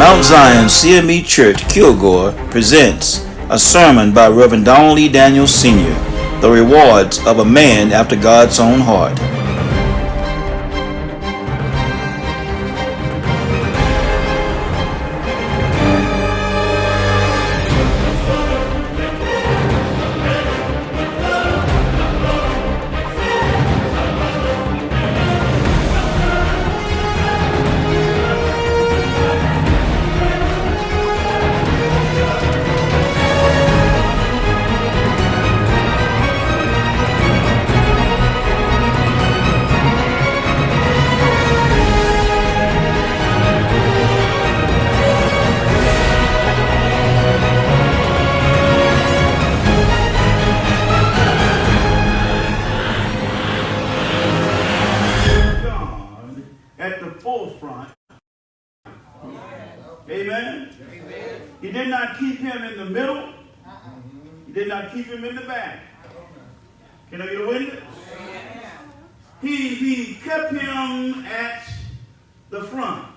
Mount Zion CME Church-Kilgore presents a sermon by Reverend Donald Lee Daniels Sr., The Rewards of a Man After God's Own Heart. Amen. He did not keep him in the middle. He did not keep him in the back. Can I get a witness? He kept him at the front.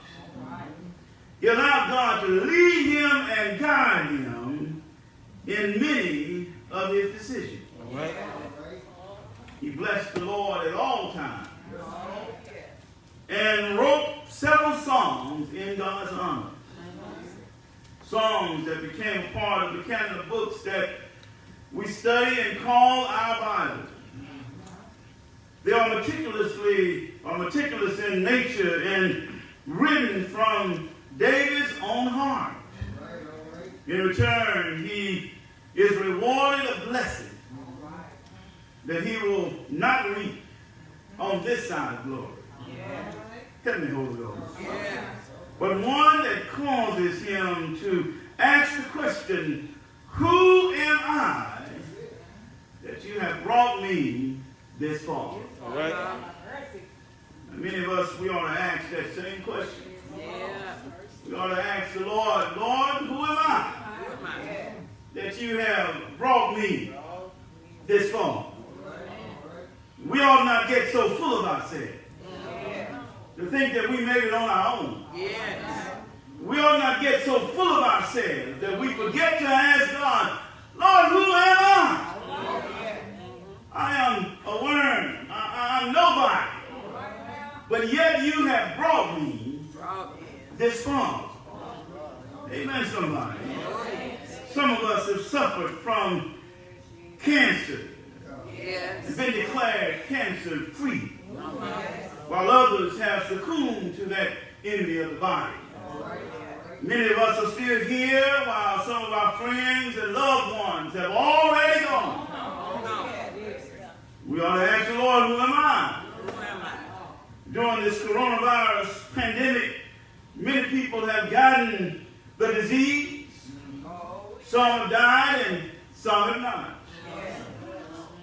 He allowed God to lead him and guide him in many of his decisions. He blessed the Lord at all times and wrote several songs in God's honor. Songs that became a part of the canon of books that we study and call our Bible. They are meticulous in nature and written from David's own heart. In return, he is rewarded a blessing that he will not reap on this side of glory. Tell me, Holy Ghost. But one that causes him to ask the question, who am I that you have brought me this far? All right. And many of us, we ought to ask that same question. We ought to ask the Lord, Lord, who am I that you have brought me this far? We ought not get so full of ourselves to think that we made it on our own. We ought not get so full of ourselves that we forget to ask God, Lord, who am I? I am a worm. I'm nobody. But yet you have brought me this far. Amen, somebody. Some of us have suffered from cancer. It's been declared cancer-free. While others have succumbed to that enemy of the body. Many of us are still here while some of our friends and loved ones have already gone. We ought to ask the Lord, who am I? During this coronavirus pandemic, many people have gotten the disease. Some have died and some have not.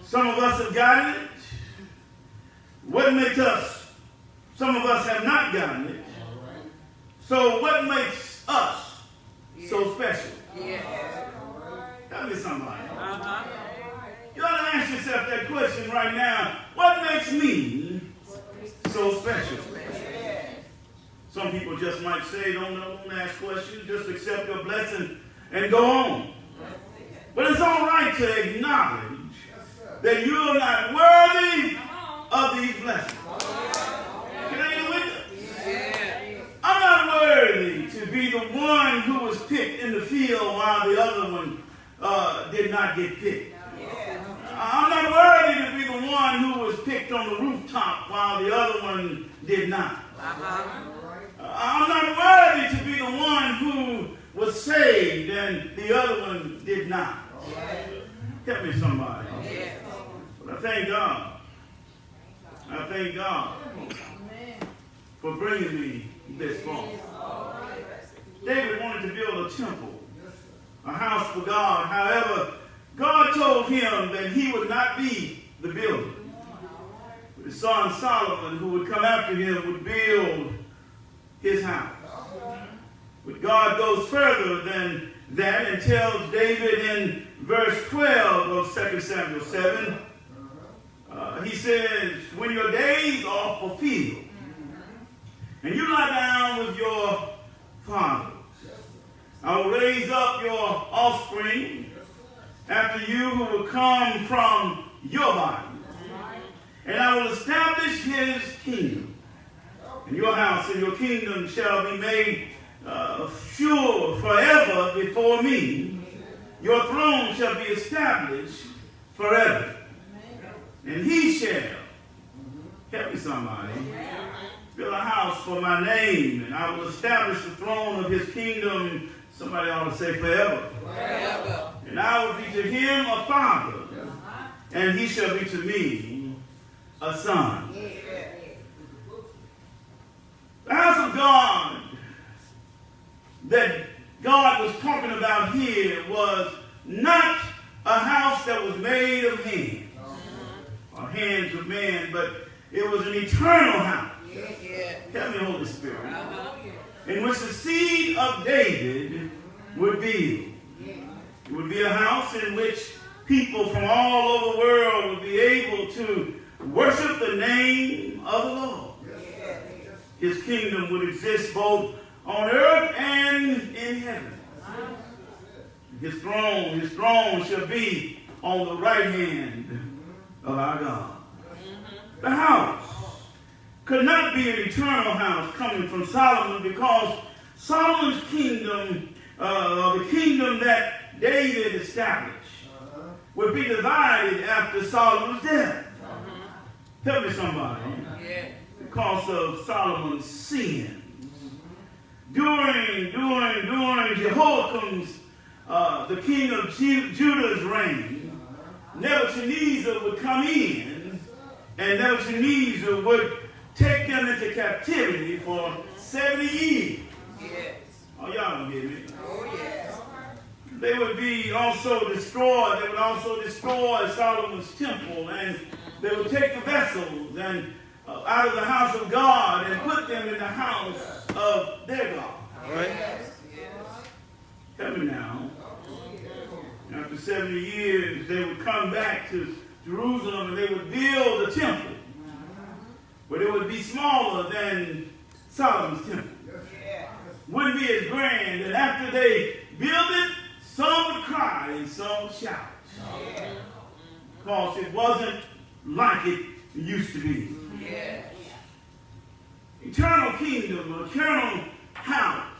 Some of us have gotten it. What makes us? Some of us have not gotten it. So what makes us so special? Tell me somebody. You ought to ask yourself that question right now. What makes me so special? Some people just might say, don't ask questions, just accept your blessing and go on. But it's all right to acknowledge that you are not worthy of these blessings. Can I get a witness? I'm not worthy to be the one who was picked in the field while the other one did not get picked. I'm not worthy to be the one who was picked on the rooftop while the other one did not. I'm not worthy to be the one who was saved and the other one did not. Help me, somebody. But I thank God. I thank God for bringing me this far. David wanted to build a temple, a house for God. However, God told him that he would not be the builder. His son Solomon, who would come after him, would build his house. But God goes further than that and tells David in verse 12 of 2 Samuel 7, he says, when your days are fulfilled, and you lie down with your fathers, I will raise up your offspring after you who will come from your body. And I will establish his kingdom. And your house and your kingdom shall be made sure forever before me. Your throne shall be established forever. And he shall, help me somebody, build a house for my name. And I will establish the throne of his kingdom. Somebody ought to say forever. Forever. And I will be to him a father, and he shall be to me a son. The house of God that God was talking about here was not a house that was made of hands, or hands of man, but it was an eternal house. Tell me, Holy Spirit. In which the seed of David would build. It would be a house in which people from all over the world would be able to worship the name of the Lord. His kingdom would exist both on earth and in heaven. His throne shall be on the right hand of our God. The house could not be an eternal house coming from Solomon, because Solomon's kingdom, the kingdom that David established, would be divided after Solomon's death. Tell me somebody. Because of Solomon's sin. During Jehoiakim's, the king of Judah's reign, Nebuchadnezzar would come in, and Nebuchadnezzar would take them into captivity for 70 years. Yes. Oh, y'all don't get me. Oh, yes. They would be also destroyed. They would also destroy Solomon's temple, and they would take the vessels and out of the house of God and put them in the house of their God. All right? Yes. Tell me now. After 70 years, they would come back to Jerusalem and they would build a temple. But it would be smaller than Solomon's temple. Wouldn't be as grand. And after they build it, some would cry and some would shout. Because it wasn't like it used to be. Eternal kingdom, eternal house,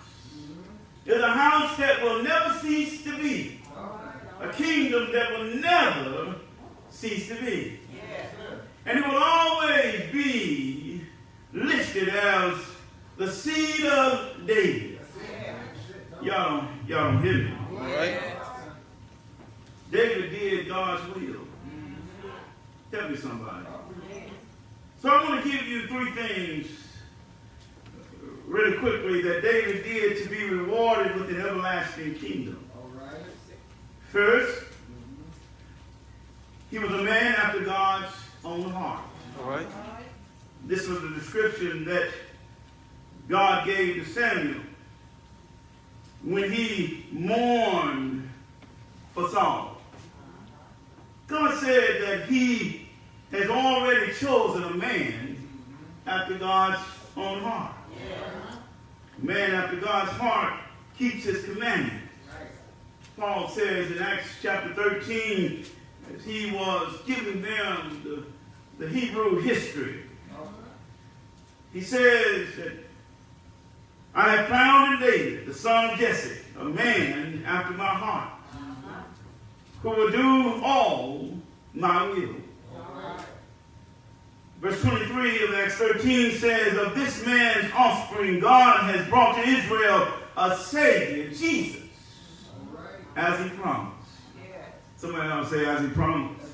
is a house that will never cease to be. A kingdom that will never cease to be. And it will always be listed as the seed of David. Y'all don't hear me. Right? David did God's will. Tell me somebody. So I want to give you three things really quickly that David did to be rewarded with an everlasting kingdom. First, he was a man after God's own heart. All right. This was the description that God gave to Samuel when he mourned for Saul. God said that he has already chosen a man after God's own heart. A man after God's heart keeps his commandments. Paul says in Acts chapter 13, as he was giving them the Hebrew history, he says that I have found in David, the son of Jesse, a man after my heart, who will do all my will. Verse 23 of Acts 13 says, of this man's offspring God has brought to Israel a Savior, Jesus, as he promised. Somebody else say, as he promised.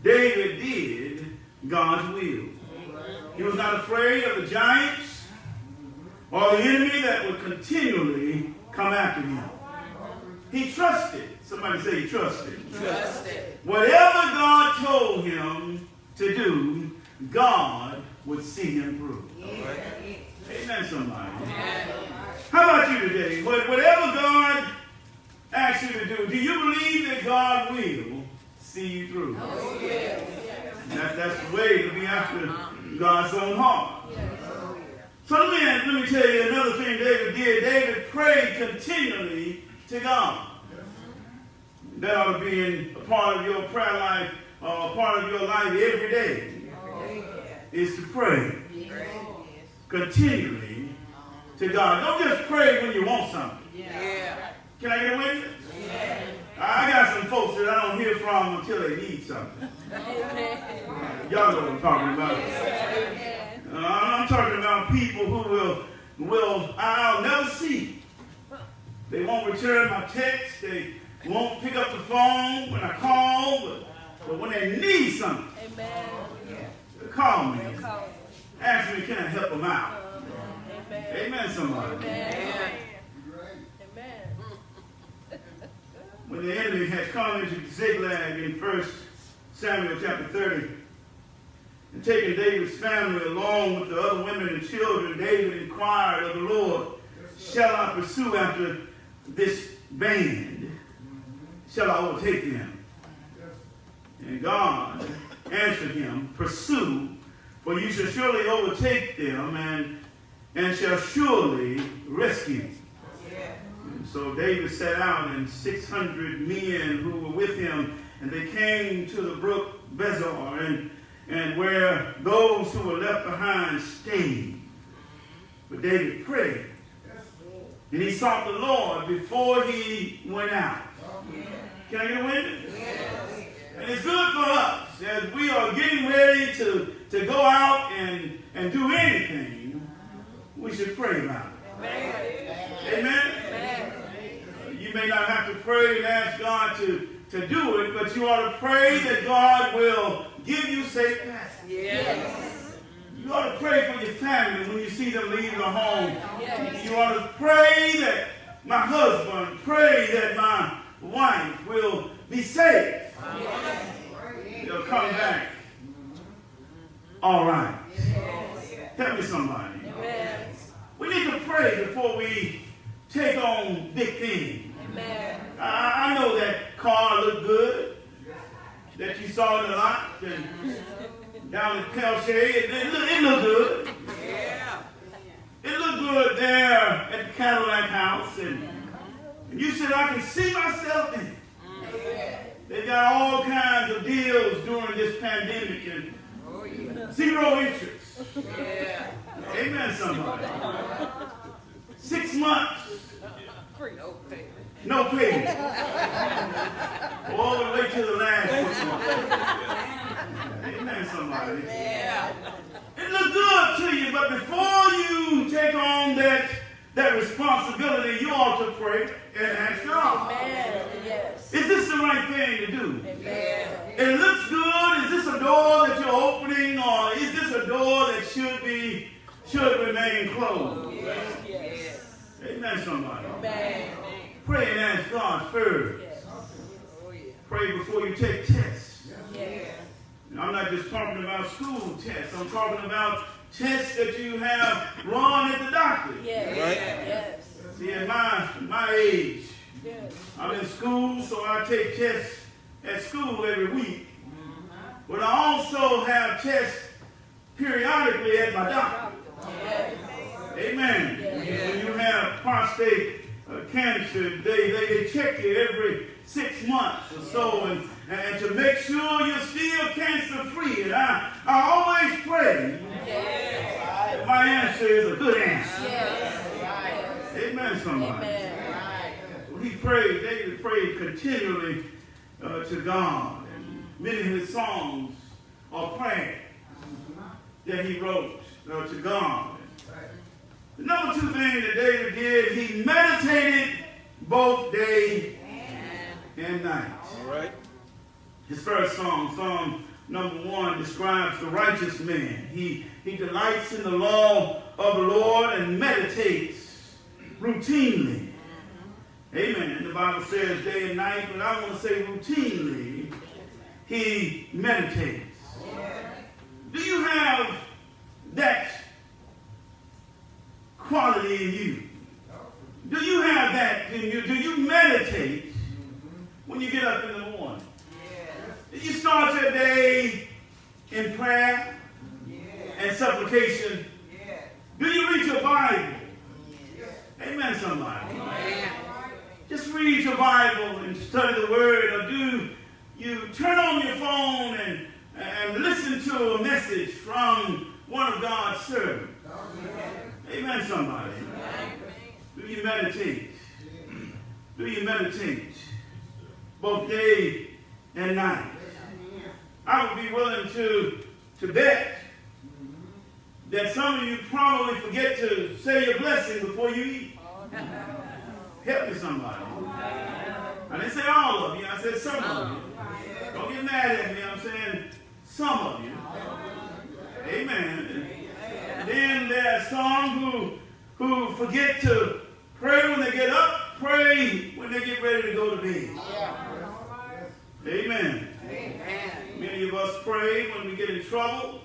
David did God's will. He was not afraid of the giants or the enemy that would continually come after him. He trusted. Somebody say he trusted. Whatever God told him to do, God would see him through. Amen, somebody. How about you today? Whatever God asks you to do you believe that God will see you through? That's the way to be after God's own heart. So let me tell you another thing David did, David prayed continually to God. That ought to be a part of your prayer life, a part of your life every day, is to pray continually to God. Don't just pray when you want something. Can I get a witness? I got some folks that I don't hear from until they need something. Y'all know what I'm talking about. I'm talking about people who I'll never see. They won't return my text. They won't pick up the phone when I call. But when they need something, they call me. Ask me, can I help them out? Amen, somebody. When the enemy had come into Ziklag in 1 Samuel chapter 30, and taken David's family along with the other women and children, David inquired of the Lord, shall I pursue after this band? Shall I overtake them? And God answered him, pursue, for you shall surely overtake them and shall surely rescue. So David set out, and 600 men who were with him, and they came to the brook Bezor, and where those who were left behind stayed. But David prayed, and he sought the Lord before he went out. Can I get a witness? And it's good for us as we are getting ready to go out and do anything. We should pray about it. Amen? You may not have to pray and ask God to do it, but you ought to pray that God will give you safe passage. You ought to pray for your family when you see them leave the home. You ought to pray that my husband, pray that my wife will be safe. They'll come back all right. Tell me somebody. We need to pray before we take on big things. I know that car looked good that you saw in the lot and down in Pelche. It looked good. It looked good there at the Cadillac house. And you said, I can see myself in it. They got all kinds of deals during this pandemic and 0 interest. Amen, somebody. 6 months. No payment. All the way to the last 6 months. Amen, somebody. It looked good to you, but before you take on that responsibility, you ought to pray and ask God. Is this the right thing to do? It looks good. Is this a door that you're opening, or is this a door that should remain closed? Amen, somebody. Pray and ask God first. Pray before you take tests. I'm not just talking about school tests. I'm talking about tests that you have run at the doctor. Right? See, at my age, I'm in school, so I take tests at school every week. But I also have tests periodically at my doctor. Amen. When you have prostate cancer, they check you every 6 months or so, and to make sure you're still cancer-free. And I always pray that my answer is a good answer. Amen, somebody. Well, David prayed continually to God. And many of his songs are prayers that he wrote to God. The number 2 thing that David did, he meditated both day and night. All right. His first song, Psalm number 1, describes the righteous man. He delights in the law of the Lord and meditates routinely. Amen. The Bible says day and night, but I want to say routinely, he meditates. Do you have that quality in you? Do you have that in you? Do you meditate when you get up in the morning? Do you start your day in prayer and supplication? Do you read your Bible? Amen. Bible and study the Word, or do you turn on your phone and listen to a message from one of God's servants? Amen, somebody. Do you meditate? Do you meditate both day and night? I would be willing to bet that some of you probably forget to say your blessing before you eat. Help me, somebody. I didn't say all of you. I said some of you. Don't get mad at me. I'm saying some of you. Amen. And then there are some who forget to pray when they get up, pray when they get ready to go to bed. Amen. Many of us pray when we get in trouble.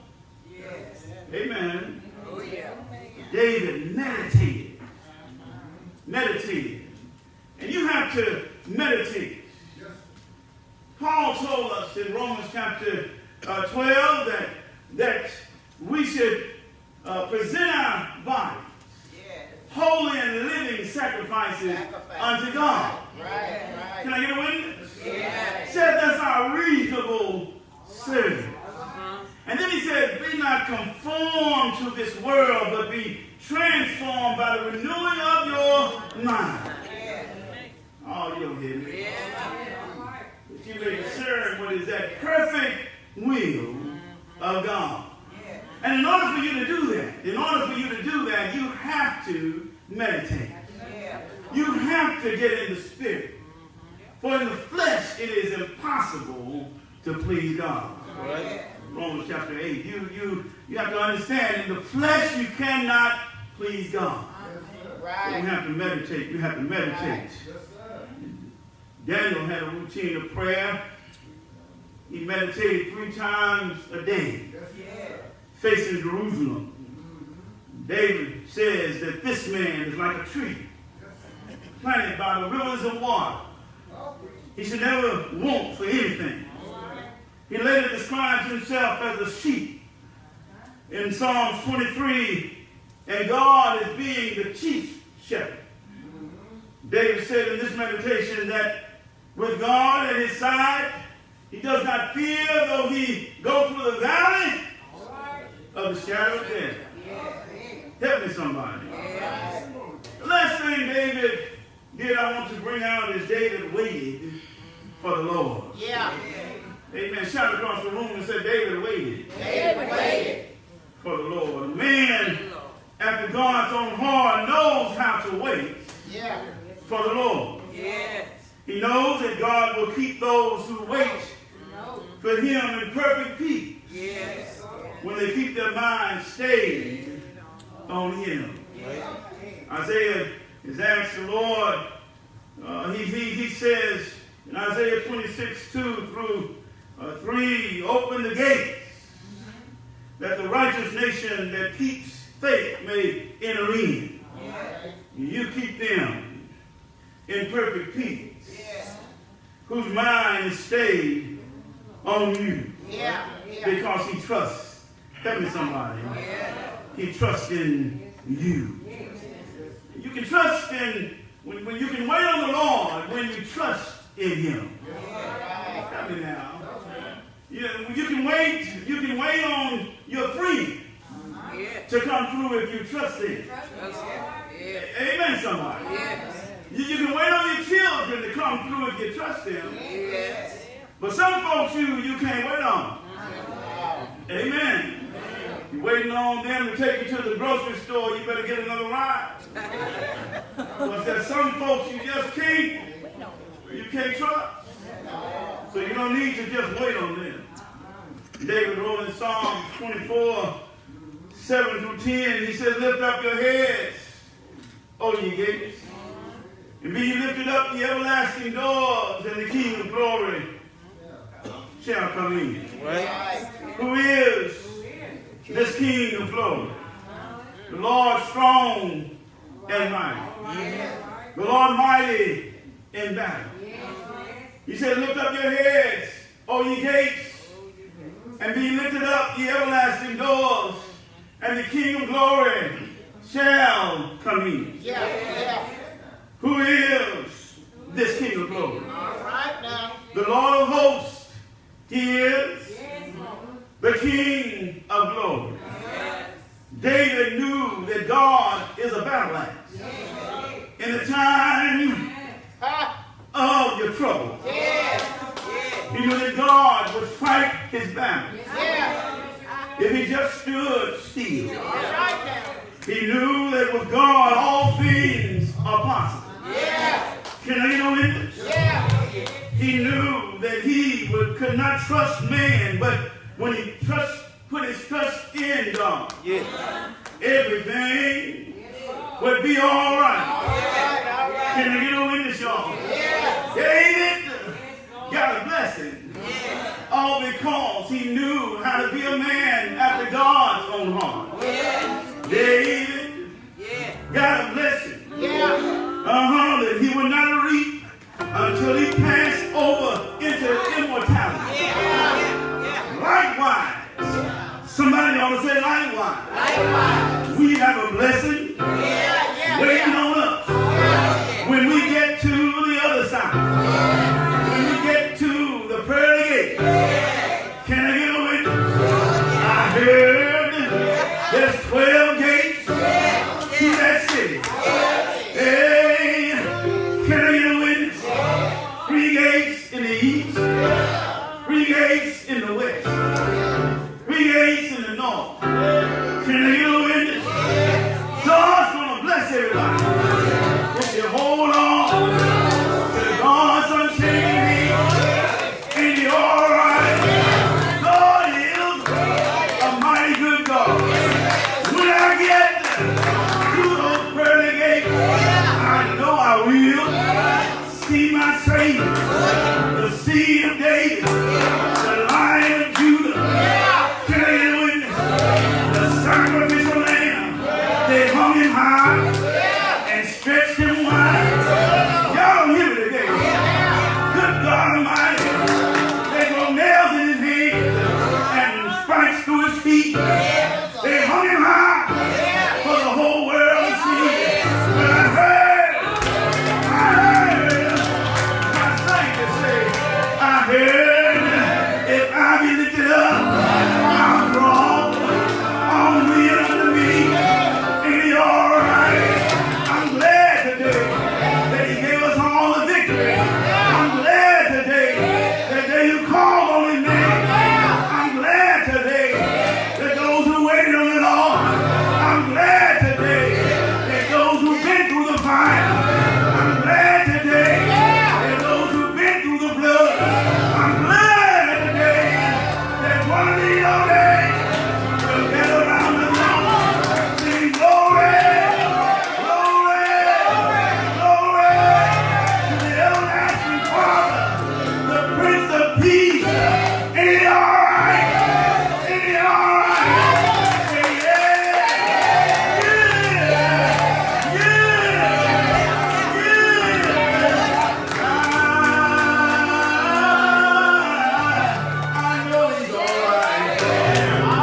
Amen. David meditated. And you have to meditate. Paul told us in Romans chapter 12 that we should present our bodies holy and living sacrifices unto God. Can I get a witness? Said that's our reasonable service. And then he said, be not conformed to this world, but be transformed by the renewing of your mind. Oh, you don't hear me. That you may discern what is that perfect will of God. And in order for you to do that, you have to meditate. You have to get in the spirit. For in the flesh, it is impossible to please God. Right? Romans chapter 8. You have to understand, in the flesh, you cannot please God. Right. You have to meditate. You have to meditate. Right. Daniel had a routine of prayer. He meditated 3 times a day, facing Jerusalem. David says that this man is like a tree planted by the rivers of water. He should never want for anything. He later describes himself as a sheep in Psalms 23, and God as being the chief shepherd. David said in this meditation that with God at his side, he does not fear though he go through the valley of the shadow of death. Help me, somebody. The last thing David did I want to bring out is David waited for the Lord. Amen. Shout across the room and say, David waited. David waited for the Lord. A man after God's own heart knows how to wait for the Lord. He knows that God will keep those who wait for him in perfect peace when they keep their minds stayed on him. Isaiah is asked the Lord, he says in Isaiah 26, 2 through 3, open the gates that the righteous nation that keeps faith may enter in. You keep them in perfect peace, whose mind is stayed on you because he trusts. Tell me, somebody. He trusts in you. You can trust in, when you can wait on the Lord when you trust in him. Tell me now. You can wait on your friend to come through if you trust him. Amen, somebody. You can wait on your children to come through if you trust them. But some folks you can't wait on. Amen. You're waiting on them to take you to the grocery store, you better get another ride. But there's some folks you just can't trust. So you don't need to just wait on them. David wrote in Psalm 24, 7 through 10, he says, lift up your heads, O ye gates, and be ye lifted up, ye everlasting doors, and the King of glory shall come in. Right. Who is this King of glory? The Lord strong and mighty. The Lord mighty in battle. He said, lift up your heads, O ye gates, and be lifted up, ye everlasting doors, and the King of glory shall come in. Who is this King of glory. All right now. The Lord of hosts, he is the King of glory. David knew that God is a battle axe. In the time of your trouble, he knew that God would fight his battle. If he just stood still. He knew that with God all things are possible. Can I get a witness? He knew that he could not trust man, but when he put his trust in God, everything would be all right. Can I get a witness, y'all? David got a blessing, all because he knew how to be a man after God's own heart. David got a blessing, that he would not reap until he passed over into immortality. Likewise, somebody ought to say likewise. We have a blessing waiting on us when we get to the other side. When we get to the pearly gate. Can I get a witness? I heard there's 12 gates to that city. Hey, can I get a witness? 3 gates in the east, 3 gates in the west, 3 gates in the north. Can I get a witness? God's going to bless everybody. If you hold on to God's unchanging hand, and you're all right. God is a mighty good God. When I get to those pearly gates, I know I will see my Savior, the seed of David, the Lion of Judah. Can I get a witness? The sacrificial lamb. They hung him high and stretched him wide. Y'all don't hear me today. Good God Almighty. They throw nails in his hands and spikes through his feet. They hung him high for the whole world to see. But I heard my Savior say, I heard if I be lifted up, I'll draw all men unto me. Ain't he all right? I'm glad today that he gave us all the victory. I'm glad today that they who called on his name. I'm glad today that those who waited on the Lord. I'm glad today that those who've been through the fire. I'm glad today that those who've been through the blood. I'm glad today that one of these old days will get around the throne. Sing glory, glory, glory to the everlasting Father, the Prince of Peace. Ain't he all right? Ain't he all right? Say yeah, yeah, I know he's all right.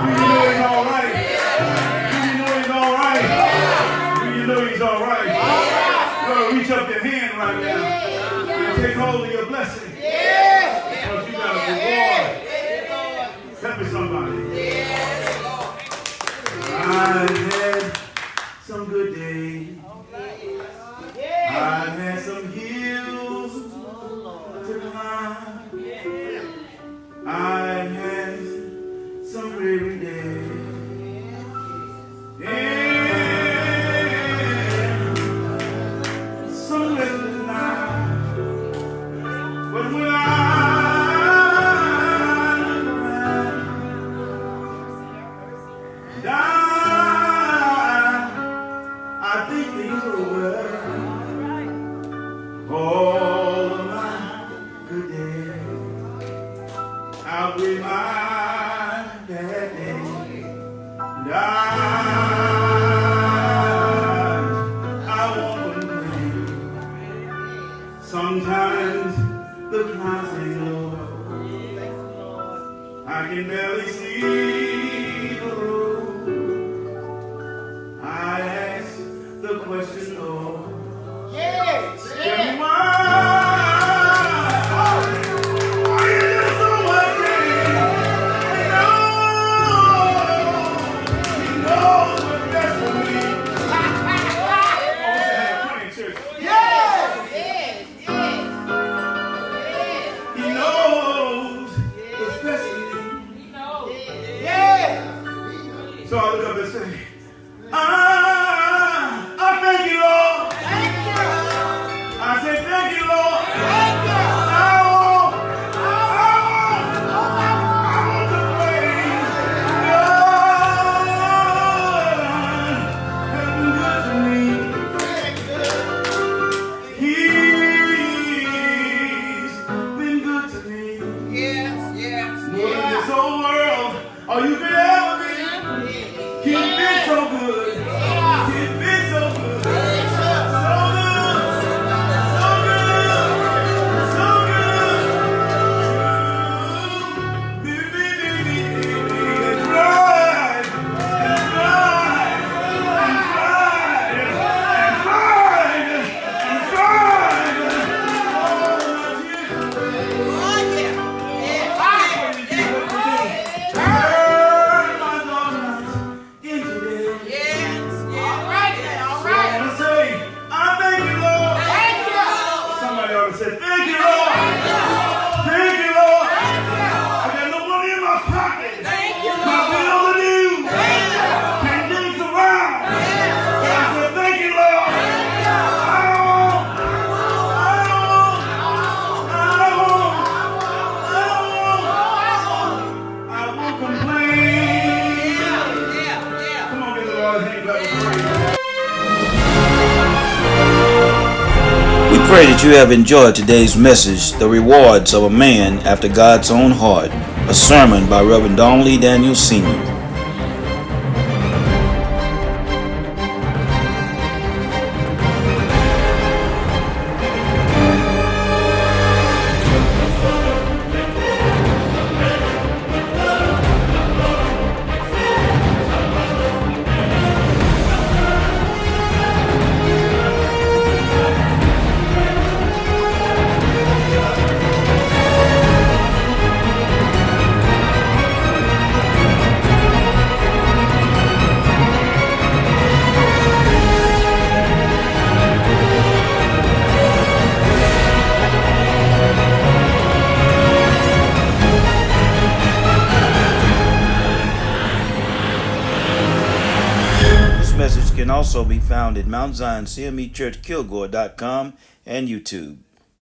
Do you know he's all right? Do you know he's all right? Do you know he's all right? You ought to reach up your hand right now and take hold of your blessing. Because you got a reward. Help me somebody. I've had some good days. I've had some hills to climb. I've had some weary days. And some restless nights. But when I think things over. All of my good days outweigh my bad days. And I won't complain. Sometimes the clouds hang low. I can barely see the road. I ask the question, Lord, tell me why We pray that you have enjoyed today's message, The Rewards of a Man After God's Own Heart, a sermon by Reverend Don Lee Daniels Sr. This message can also be found at Mount Zion CME Church-Kilgore.com and YouTube.